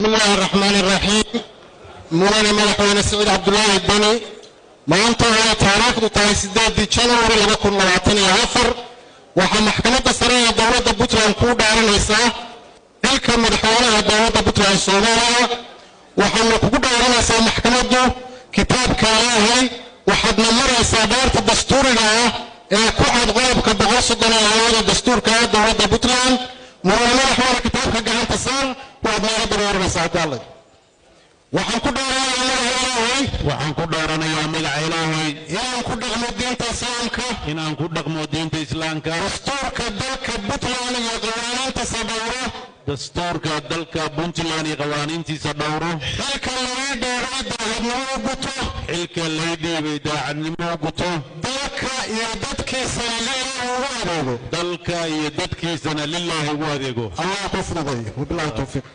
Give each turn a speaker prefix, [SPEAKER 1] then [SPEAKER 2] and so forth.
[SPEAKER 1] بسم الله الرحمن الرحيم. مولانا مدحوينه سعيد عبد الله الدني maanta waa taariikhdu tahay 8 January 2024 waxa maxkamadda sare ee dowladda Puntland ku dhaaranaysaa xilka madaxweynaha dowladda Puntland Soomaaliya waxaana ku dhaaranaysaa maxkamaddu kitaabka Ilaahay waxaadna maraysaa daarta dastuuriga ah ee ku cad qodobka 130 dastuurka dowladda Puntland مولانا مدحوينه kitaabka gacanta saar waad naga dooranaysaa dalad waxaan ku dhaaranayaa magaca Ilaahay inaan ku dhaqmo diinta Islaamka dastuurka dalka Puntland iyo qawaaniintiisa dhowro xilka laga dhiibay daacadnimo guto dalka iyo dadkiisana lilaahi ugu adeego Allah ku fududeeyo wabillahi tawfiiq